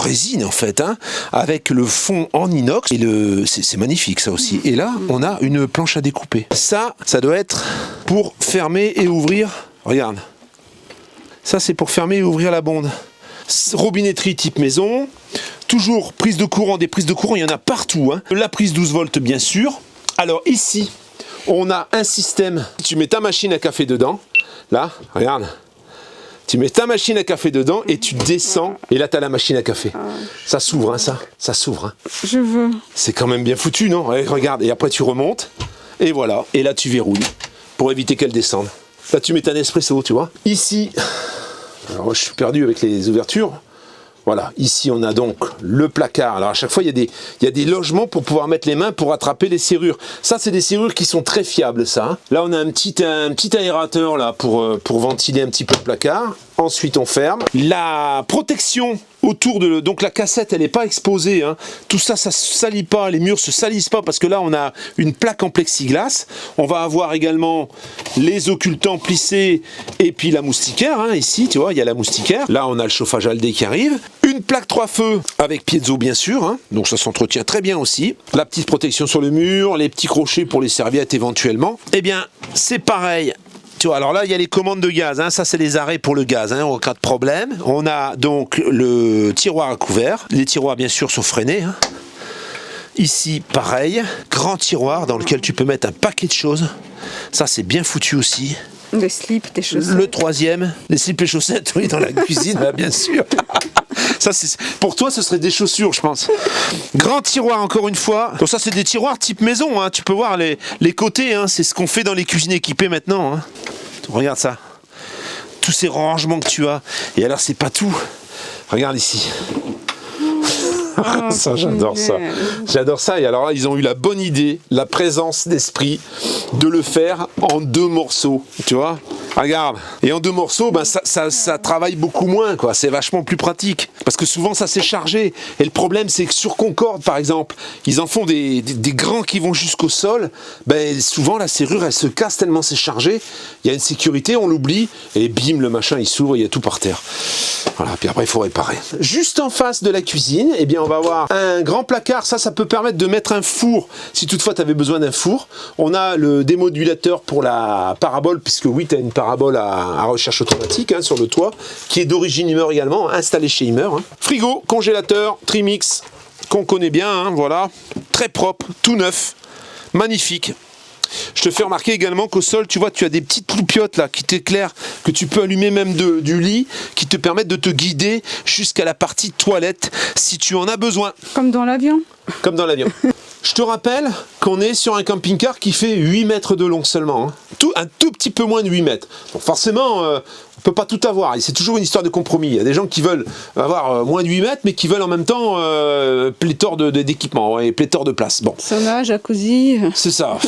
résine en fait, hein, avec le fond en inox et c'est magnifique ça aussi. Et là, on a une planche à découper. Ça doit être pour fermer et ouvrir. Regarde. Ça, c'est pour fermer et ouvrir la bonde. Robinetterie type maison. Toujours prise de courant. Des prises de courant, il y en a partout. Hein. La prise 12 volts, bien sûr. Alors ici, on a un système. Tu mets ta machine à café dedans. Là, regarde. Tu mets ta machine à café dedans et tu descends. Et là, tu as la machine à café. Ça s'ouvre, hein, ça. Ça s'ouvre. Hein. Je veux. C'est quand même bien foutu, non? Regarde. Et après, tu remontes. Et voilà. Et là, tu verrouilles pour éviter qu'elle descende. Là, tu mets un espresso, tu vois. Ici, alors, je suis perdu avec les ouvertures. Voilà, ici on a donc le placard. Alors à chaque fois il y a des logements pour pouvoir mettre les mains pour attraper les serrures. Ça c'est des serrures qui sont très fiables ça. Hein. Là on a un petit aérateur là pour ventiler un petit peu le placard. Ensuite on ferme. La protection autour de... Donc la cassette elle n'est pas exposée. Hein. Tout ça ça se salit pas, les murs se salissent pas parce que là on a une plaque en plexiglas. On va avoir également les occultants plissés et puis la moustiquaire. Hein. Ici tu vois il y a la moustiquaire. Là on a le chauffage Aldé qui arrive. Une plaque 3 feux avec piezo bien sûr, hein. Donc ça s'entretient très bien aussi. La petite protection sur le mur, les petits crochets pour les serviettes éventuellement. Eh bien c'est pareil. Tu vois, alors là il y a les commandes de gaz, hein. Ça c'est les arrêts pour le gaz, hein, en cas de problème. On a donc le tiroir à couvert. Les tiroirs bien sûr sont freinés. Hein. Ici pareil, grand tiroir dans lequel tu peux mettre un paquet de choses. Ça c'est bien foutu aussi. Des slips, des chaussettes. Le 3e, les slips et chaussettes, oui, dans la cuisine, là, bien sûr. Ça, pour toi, ce serait des chaussures, je pense. Grand tiroir, encore une fois. Donc ça, c'est des tiroirs type maison. Hein. Tu peux voir les côtés. Hein. C'est ce qu'on fait dans les cuisines équipées maintenant. Hein. Regarde ça. Tous ces rangements que tu as. Et alors, c'est pas tout. Regarde ici. Ça, j'adore ça. J'adore ça. Et alors là, ils ont eu la bonne idée, la présence d'esprit de le faire en 2 morceaux. Tu vois ? Regarde. Et en 2 morceaux, ben ça travaille beaucoup moins, quoi. C'est vachement plus pratique. Parce que souvent, ça s'est chargé. Et le problème, c'est que sur Concorde, par exemple, ils en font des grands qui vont jusqu'au sol. Ben, souvent, la serrure, elle se casse tellement c'est chargé. Il y a une sécurité, on l'oublie. Et bim, le machin, il s'ouvre, il y a tout par terre. Voilà. Puis après, il faut réparer. Juste en face de la cuisine, eh bien, on va avoir un grand placard. Ça peut permettre de mettre un four. Si toutefois, tu avais besoin d'un four. On a le démodulateur pour la parabole, puisque oui, tu as une parabole à recherche automatique hein, sur le toit, qui est d'origine Hummer également, installé chez Hummer. Hein. Frigo, congélateur, Trimix, qu'on connaît bien, hein, voilà. Très propre, tout neuf, magnifique. Je te fais remarquer également qu'au sol, tu vois, tu as des petites loupiottes là qui t'éclairent, que tu peux allumer même du lit, qui te permettent de te guider jusqu'à la partie toilette si tu en as besoin. Comme dans l'avion. Comme dans l'avion. Je te rappelle qu'on est sur un camping-car qui fait 8 mètres de long seulement. Hein. Un tout petit peu moins de 8 mètres. Donc forcément, on ne peut pas tout avoir. Et c'est toujours une histoire de compromis. Il y a des gens qui veulent avoir moins de 8 mètres, mais qui veulent en même temps pléthore d'équipements et pléthore de place. Bon. Sauna, jacuzzi. C'est ça.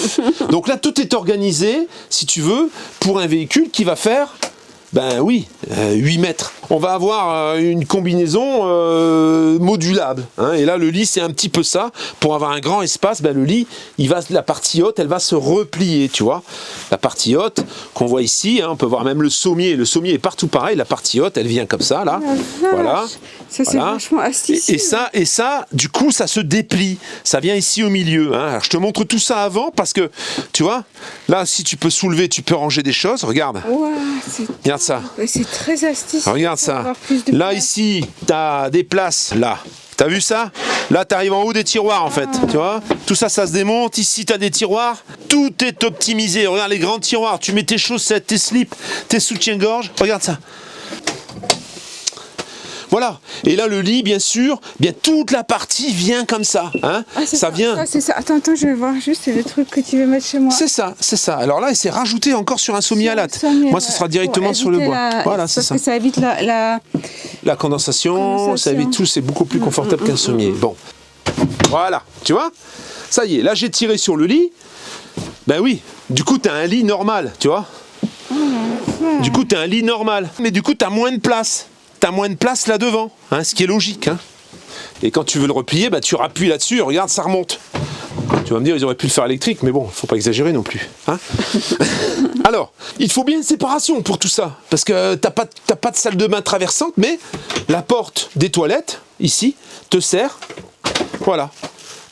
Donc là, tout est organisé, si tu veux, pour un véhicule qui va faire... Ben oui, 8 mètres. On va avoir une combinaison modulable. Hein, et là, le lit, c'est un petit peu ça. Pour avoir un grand espace, ben, le lit, la partie haute, elle va se replier, tu vois. La partie haute qu'on voit ici, hein, on peut voir même le sommier. Le sommier est partout pareil. La partie haute, elle vient comme ça, là. Voilà. Ça, c'est vachement astucieux. Et ça, du coup, ça se déplie. Ça vient ici au milieu. Hein. Alors, je te montre tout ça avant parce que, tu vois, là, si tu peux soulever, tu peux ranger des choses. Regarde. Wow, Regarde ça. C'est très astucieux. Regarde ça. Là, ici, tu as des places. Là. T'as vu ça? Là, tu arrives en haut des tiroirs, en fait. Tu vois? Tout ça, ça se démonte. Ici, tu as des tiroirs. Tout est optimisé. Regarde les grands tiroirs. Tu mets tes chaussettes, tes slips, tes soutiens-gorge. Regarde ça. Voilà. Et là, le lit, bien sûr, bien toute la partie vient comme ça. Hein. Ça vient. C'est ça. Attends, je vais voir juste, c'est le truc que tu veux mettre chez moi. C'est ça, c'est ça. Alors là, c'est rajouté encore sur un sommier-à-latte. Moi, ce sera directement sur le bois. Voilà, c'est ça. Parce que ça évite la condensation, ça évite tout, c'est beaucoup plus confortable qu'un sommier. Bon. Voilà, tu vois? Ça y est, là, j'ai tiré sur le lit. Ben oui, du coup, tu as un lit normal, tu vois? Du coup, tu as un lit normal. Mais du coup, tu as moins de place. T'as moins de place là devant, hein, ce qui est logique. Hein. Et quand tu veux le replier, bah, tu rappuies là-dessus, regarde, ça remonte. Tu vas me dire, ils auraient pu le faire électrique, mais bon, faut pas exagérer non plus. Hein. Alors, il faut bien une séparation pour tout ça, parce que t'as pas de salle de bain traversante, mais la porte des toilettes, ici, te sert, voilà,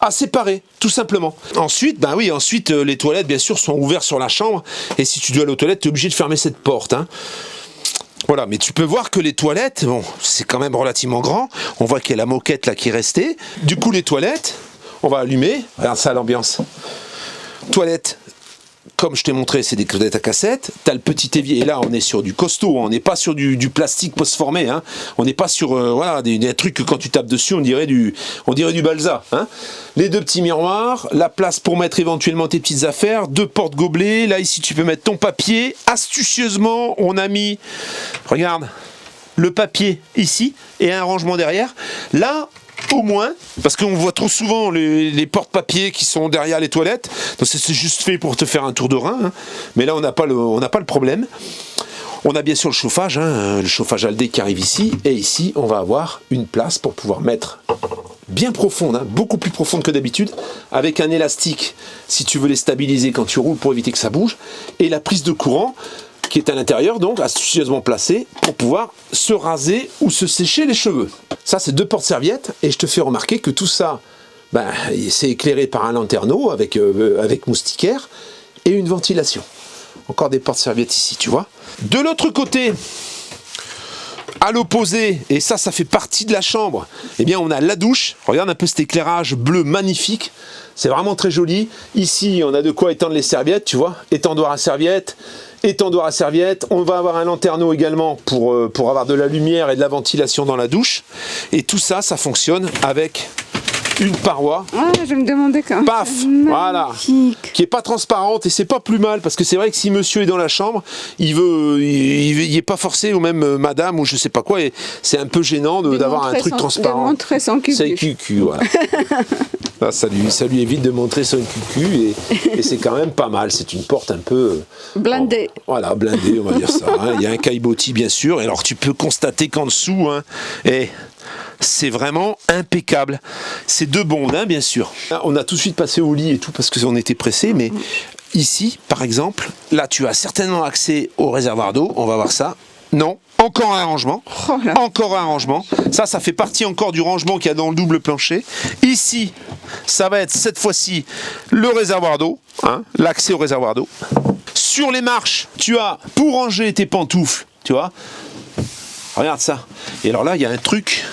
à séparer, tout simplement. Ensuite, ben oui, les toilettes, bien sûr, sont ouvertes sur la chambre, et si tu dois aller aux toilettes, tu es obligé de fermer cette porte. Hein. Voilà, mais tu peux voir que les toilettes, bon, c'est quand même relativement grand. On voit qu'il y a la moquette là qui est restée. Du coup, les toilettes, on va allumer. Regarde ça, l'ambiance. Toilettes, comme je t'ai montré, c'est des toilettes à cassette. T'as le petit évier. Et là, on est sur du costaud. On n'est pas sur du plastique post-formé. Hein. On n'est pas sur voilà, des trucs que quand tu tapes dessus, on dirait du balsa. Hein. Les deux petits miroirs, la place pour mettre éventuellement tes petites affaires, 2 portes-gobelets. Là, ici, tu peux mettre ton papier. Astucieusement, on a mis, regarde, le papier ici et un rangement derrière. Là, au moins, parce qu'on voit trop souvent les porte-papiers qui sont derrière les toilettes, donc c'est juste fait pour te faire un tour de rein, hein. Mais là on n'a pas le problème. On a bien sûr le chauffage, hein, le chauffage Aldé qui arrive ici, et ici on va avoir une place pour pouvoir mettre bien profonde, hein, beaucoup plus profonde que d'habitude, avec un élastique si tu veux les stabiliser quand tu roules pour éviter que ça bouge, et la prise de courant qui est à l'intérieur, donc astucieusement placée pour pouvoir se raser ou se sécher les cheveux. Ça, c'est 2 porte-serviettes, et je te fais remarquer que tout ça, ben, c'est éclairé par un lanterneau avec moustiquaire et une ventilation. Encore des porte-serviettes ici, tu vois. De l'autre côté, à l'opposé, et ça fait partie de la chambre, eh bien, on a la douche. Regarde un peu cet éclairage bleu magnifique. C'est vraiment très joli. Ici, on a de quoi étendre les serviettes, tu vois. Étendoir à serviettes. On va avoir un lanterneau également pour avoir de la lumière et de la ventilation dans la douche. Et tout ça, ça fonctionne avec une paroi. Ah, je me demandais quand même. Paf, voilà, qui est pas transparente, et c'est pas plus mal, parce que c'est vrai que si monsieur est dans la chambre, il est pas forcé, ou même madame, ou je sais pas quoi, et c'est un peu gênant d'avoir un truc transparent. De montrer son cul. C'est cucu, voilà. Là, ça lui évite de montrer son cucu, et c'est quand même pas mal. C'est une porte un peu blindée. Voilà, blindée, on va dire ça. Hein. Il y a un caillebotis, bien sûr, et alors tu peux constater qu'en dessous, hein, c'est vraiment impeccable. C'est 2 bondes, hein, bien sûr. On a tout de suite passé au lit et tout parce qu'on était pressé, mais ici, par exemple, là, tu as certainement accès au réservoir d'eau. On va voir ça. Non, encore un rangement. Oh là. Encore un rangement. Ça fait partie encore du rangement qu'il y a dans le double plancher. Ici, ça va être cette fois-ci le réservoir d'eau, hein, l'accès au réservoir d'eau. Sur les marches, tu as pour ranger tes pantoufles, tu vois. Regarde ça. Et alors là, il y a un truc,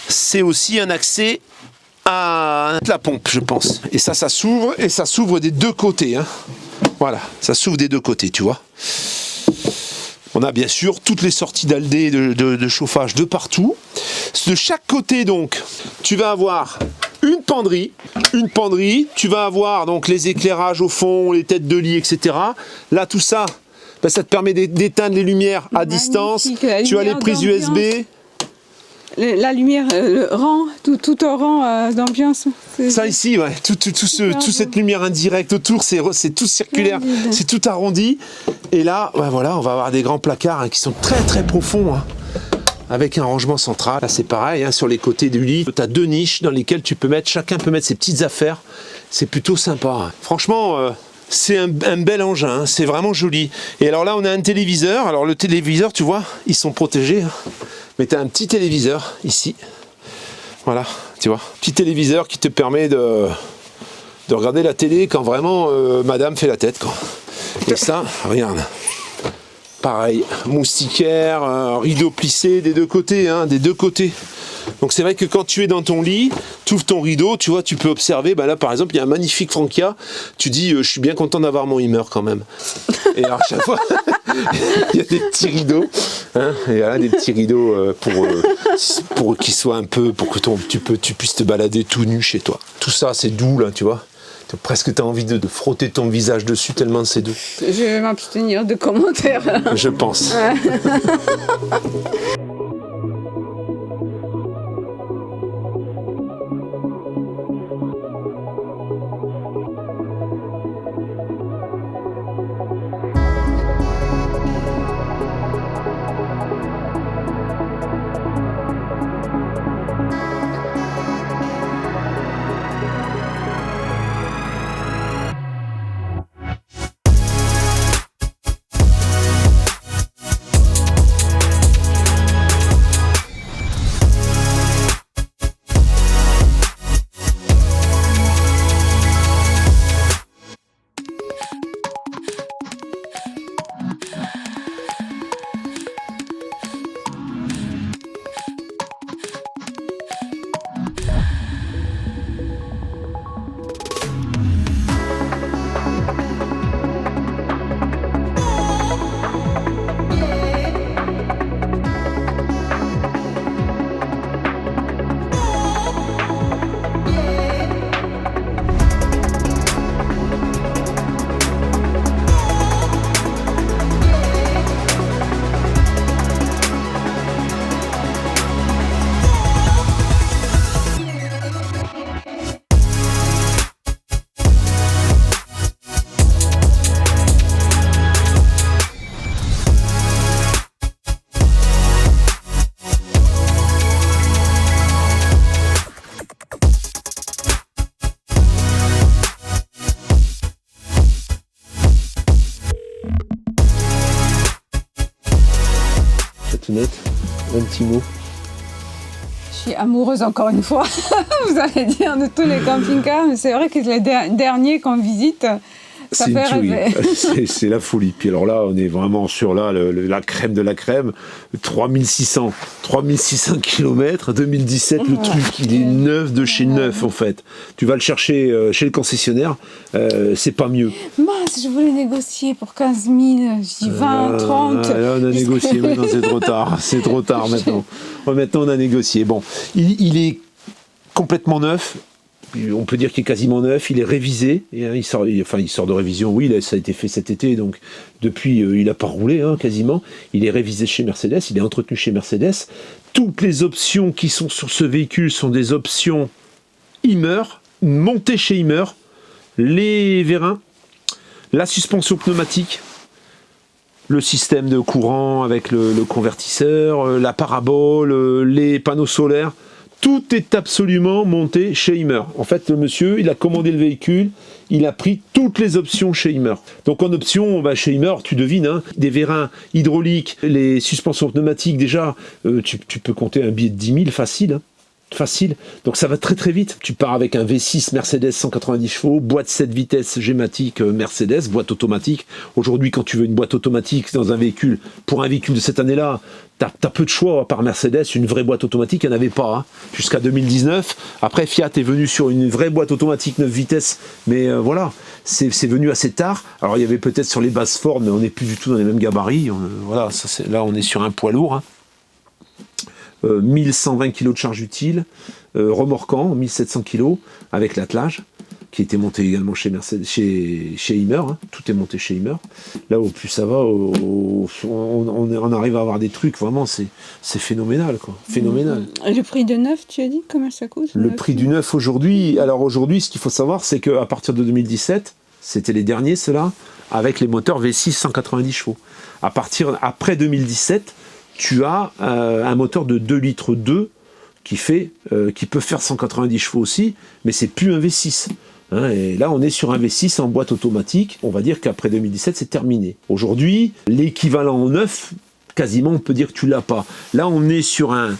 c'est aussi un accès à la pompe, je pense. Et ça s'ouvre, et ça s'ouvre des deux côtés. Hein. Voilà, ça s'ouvre des deux côtés, tu vois. On a bien sûr toutes les sorties d'aldé de chauffage de partout. De chaque côté, donc, tu vas avoir une penderie. Tu vas avoir donc les éclairages au fond, les têtes de lit, etc. Là, tout ça, ben, ça te permet d'éteindre les lumières à distance. Tu as les prises USB. La lumière, le rang, tout au rang d'ambiance. Ça ici, ouais, toute cette lumière indirecte autour, c'est tout circulaire, c'est tout arrondi. Et là, ouais, voilà, on va avoir des grands placards hein, qui sont très très profonds, hein, avec un rangement central. Là, c'est pareil, hein, sur les côtés du lit, tu as deux niches dans lesquelles chacun peut mettre ses petites affaires. C'est plutôt sympa. Hein. Franchement, c'est un bel engin, hein, c'est vraiment joli. Et alors là, on a un téléviseur. Alors le téléviseur, tu vois, ils sont protégés. Hein. Mais tu as un petit téléviseur ici, voilà, tu vois, petit téléviseur qui te permet de regarder la télé quand vraiment madame fait la tête, quoi. Et ça, regarde, pareil, moustiquaire, rideau plissé des deux côtés, hein, des deux côtés. Donc c'est vrai que quand tu es dans ton lit, tu ouvres ton rideau, tu vois, tu peux observer, bah là par exemple, il y a un magnifique Frankia, tu dis, je suis bien content d'avoir mon Hummer quand même. Et alors chaque fois, il y a des petits rideaux, hein, et voilà, des petits rideaux pour qu'ils soient un peu, pour que tu puisses te balader tout nu chez toi. Tout ça, c'est doux là, tu vois. Presque tu as envie de frotter ton visage dessus tellement c'est doux. Je vais m'abstenir de commentaires. Je pense. Un petit mot. Je suis amoureuse encore une fois, vous allez dire, de tous les camping-cars, mais c'est vrai que les derniers qu'on visite, ça fait rêver. C'est la folie. Puis alors là, on est vraiment sur la crème de la crème. 3600 km, 2017, le truc, il est neuf de chez neuf en fait. Tu vas le chercher chez le concessionnaire, c'est pas mieux. Mince, je voulais négocier pour 15 000, je dis 20, 30. Là, on a négocié, maintenant c'est trop tard. C'est trop tard maintenant. Maintenant, on a négocié. Bon, il est complètement neuf. On peut dire qu'il est quasiment neuf, il est révisé, et, hein, il sort de révision, oui, ça a été fait cet été, donc depuis il n'a pas roulé hein, quasiment, il est révisé chez Mercedes, il est entretenu chez Mercedes. Toutes les options qui sont sur ce véhicule sont des options Hummer, montées chez Hummer, les vérins, la suspension pneumatique, le système de courant avec le convertisseur, la parabole, les panneaux solaires. Tout est absolument monté chez Hummer. En fait, le monsieur, il a commandé le véhicule, il a pris toutes les options chez Hummer. Donc en option, chez Hummer, tu devines, hein, des vérins hydrauliques, les suspensions pneumatiques, déjà, tu peux compter un billet de 10 000 facile. Hein. Facile. Donc ça va très très vite. Tu pars avec un V6 Mercedes 190 chevaux, boîte 7 vitesses Gématic Mercedes, boîte automatique. Aujourd'hui, quand tu veux une boîte automatique dans un véhicule, pour un véhicule de cette année-là, t'as peu de choix par Mercedes. Une vraie boîte automatique, il n'y en avait pas. Hein, jusqu'à 2019. Après, Fiat est venu sur une vraie boîte automatique 9 vitesses. Mais voilà, c'est venu assez tard. Alors il y avait peut-être sur les bases Ford, mais on n'est plus du tout dans les mêmes gabarits. Voilà, là on est sur un poids lourd. Hein. 1120 kg de charge utile, remorquant 1700 kg avec l'attelage qui était monté également chez Mercedes, chez Hymer, hein. Tout est monté chez Hymer. Là au plus ça va, on arrive à avoir des trucs vraiment, c'est phénoménal quoi, phénoménal. Et le prix de neuf, tu as dit combien ça coûte? Le prix du neuf aujourd'hui, alors aujourd'hui ce qu'il faut savoir c'est qu'à partir de 2017, c'était les derniers ceux-là, avec les moteurs V6 190 chevaux. Après 2017, tu as un moteur de 2 litres 2 qui peut faire 190 chevaux aussi, mais c'est plus un V6. Hein, et là, on est sur un V6 en boîte automatique. On va dire qu'après 2017, c'est terminé. Aujourd'hui, l'équivalent en neuf, quasiment, on peut dire que tu l'as pas. Là, on est sur un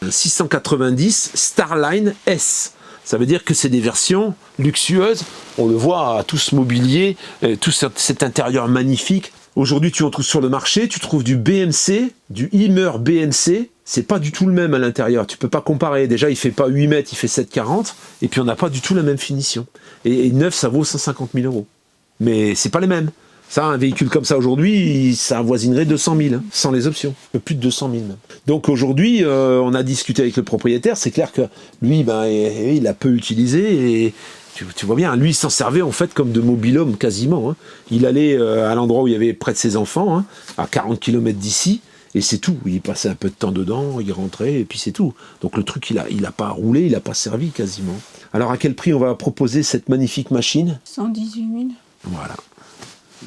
690 Starline S. Ça veut dire que c'est des versions luxueuses. On le voit à tout ce mobilier, tout cet intérieur magnifique. Aujourd'hui, tu en trouves sur le marché, tu trouves du BMC, du Hymer BMC, c'est pas du tout le même à l'intérieur, tu peux pas comparer. Déjà, il fait pas 8 mètres, il fait 7,40, et puis on n'a pas du tout la même finition. Et neuf, ça vaut 150 000 €. Mais c'est pas les mêmes. Ça, un véhicule comme ça aujourd'hui, ça avoisinerait 200 000, hein, sans les options. Plus de 200 000 même. Donc aujourd'hui, on a discuté avec le propriétaire, c'est clair que lui, il a peu utilisé, et tu vois bien, lui il s'en servait en fait comme de mobil-home quasiment. Hein. Il allait à l'endroit où il y avait près de ses enfants, hein, à 40 km d'ici, et c'est tout. Il passait un peu de temps dedans, il rentrait, et puis c'est tout. Donc le truc, il a pas roulé, il n'a pas servi quasiment. Alors à quel prix on va proposer cette magnifique machine? 118 000. Voilà.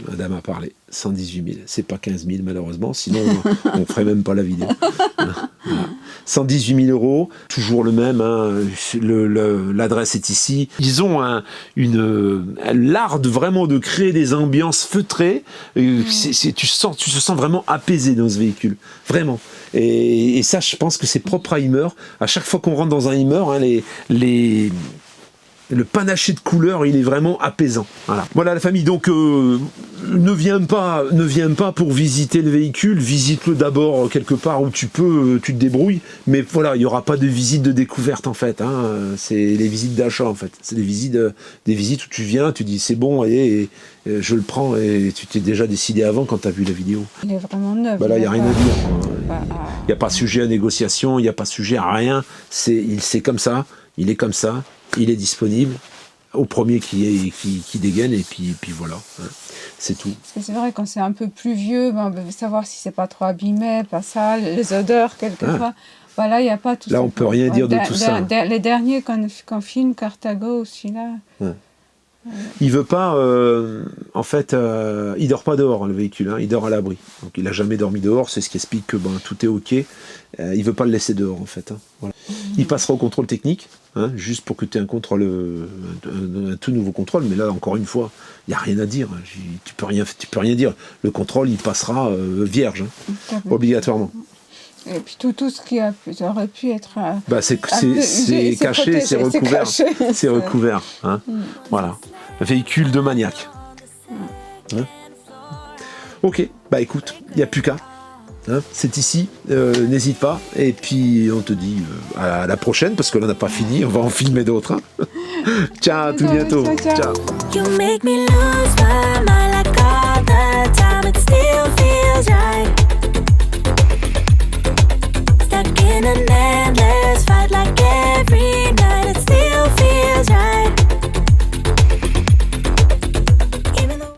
Madame a parlé, 118 000. C'est pas 15 000 malheureusement, sinon on ferait même pas la vidéo. Voilà. 118 000 €, toujours le même, hein. L'adresse est ici. Ils ont l'art vraiment de créer des ambiances feutrées. Tu te sens vraiment apaisé dans ce véhicule, vraiment. Et ça, je pense que c'est propre à Hymer. À chaque fois qu'on rentre dans un Hymer, hein, le panaché de couleurs, il est vraiment apaisant. Voilà la famille. Donc, ne viens pas pour visiter le véhicule. Visite-le d'abord quelque part où tu te débrouilles. Mais voilà, il n'y aura pas de visite de découverte en fait. Hein. C'est les visites d'achat en fait. C'est des visites où tu viens, tu dis c'est bon, et je le prends, et tu t'es déjà décidé avant quand tu as vu la vidéo. Il est vraiment neuf. Là, il n'y a rien à dire. Il n'y a pas sujet à négociation, il n'y a pas sujet à rien. C'est comme ça, il est comme ça. Il est disponible au premier qui dégaine, et puis voilà, hein. C'est tout. Parce que c'est vrai, quand c'est un peu plus vieux, on veut savoir si c'est pas trop abîmé, pas sale, les odeurs quelquefois. Voilà, il n'y a pas tout ça. Là, on peut rien dire de tout ça. Les derniers qu'on filme, Carthago aussi là. Ouais. Il veut pas, en fait, il dort pas dehors, le véhicule, hein, il dort à l'abri. Donc il a jamais dormi dehors, c'est ce qui explique que tout est ok. Il veut pas le laisser dehors en fait. Hein, voilà. Il passera au contrôle technique, hein, juste pour que tu aies un contrôle, un tout nouveau contrôle. Mais là, encore une fois, il y a rien à dire. Hein, tu peux rien dire. Le contrôle, il passera vierge, hein, obligatoirement. Et puis tout ce qui aurait pu être... c'est caché, c'est recouvert. C'est recouvert. Hein. Voilà. Véhicule de maniaque. Hein. Ok, écoute, il n'y a plus qu'à. Hein. C'est ici, n'hésite pas. Et puis on te dit à la prochaine, parce que là on n'a pas fini, on va en filmer d'autres. Hein. Ciao, à tout bientôt. Ciao. You make me lose my mind like all the time, it still feels right.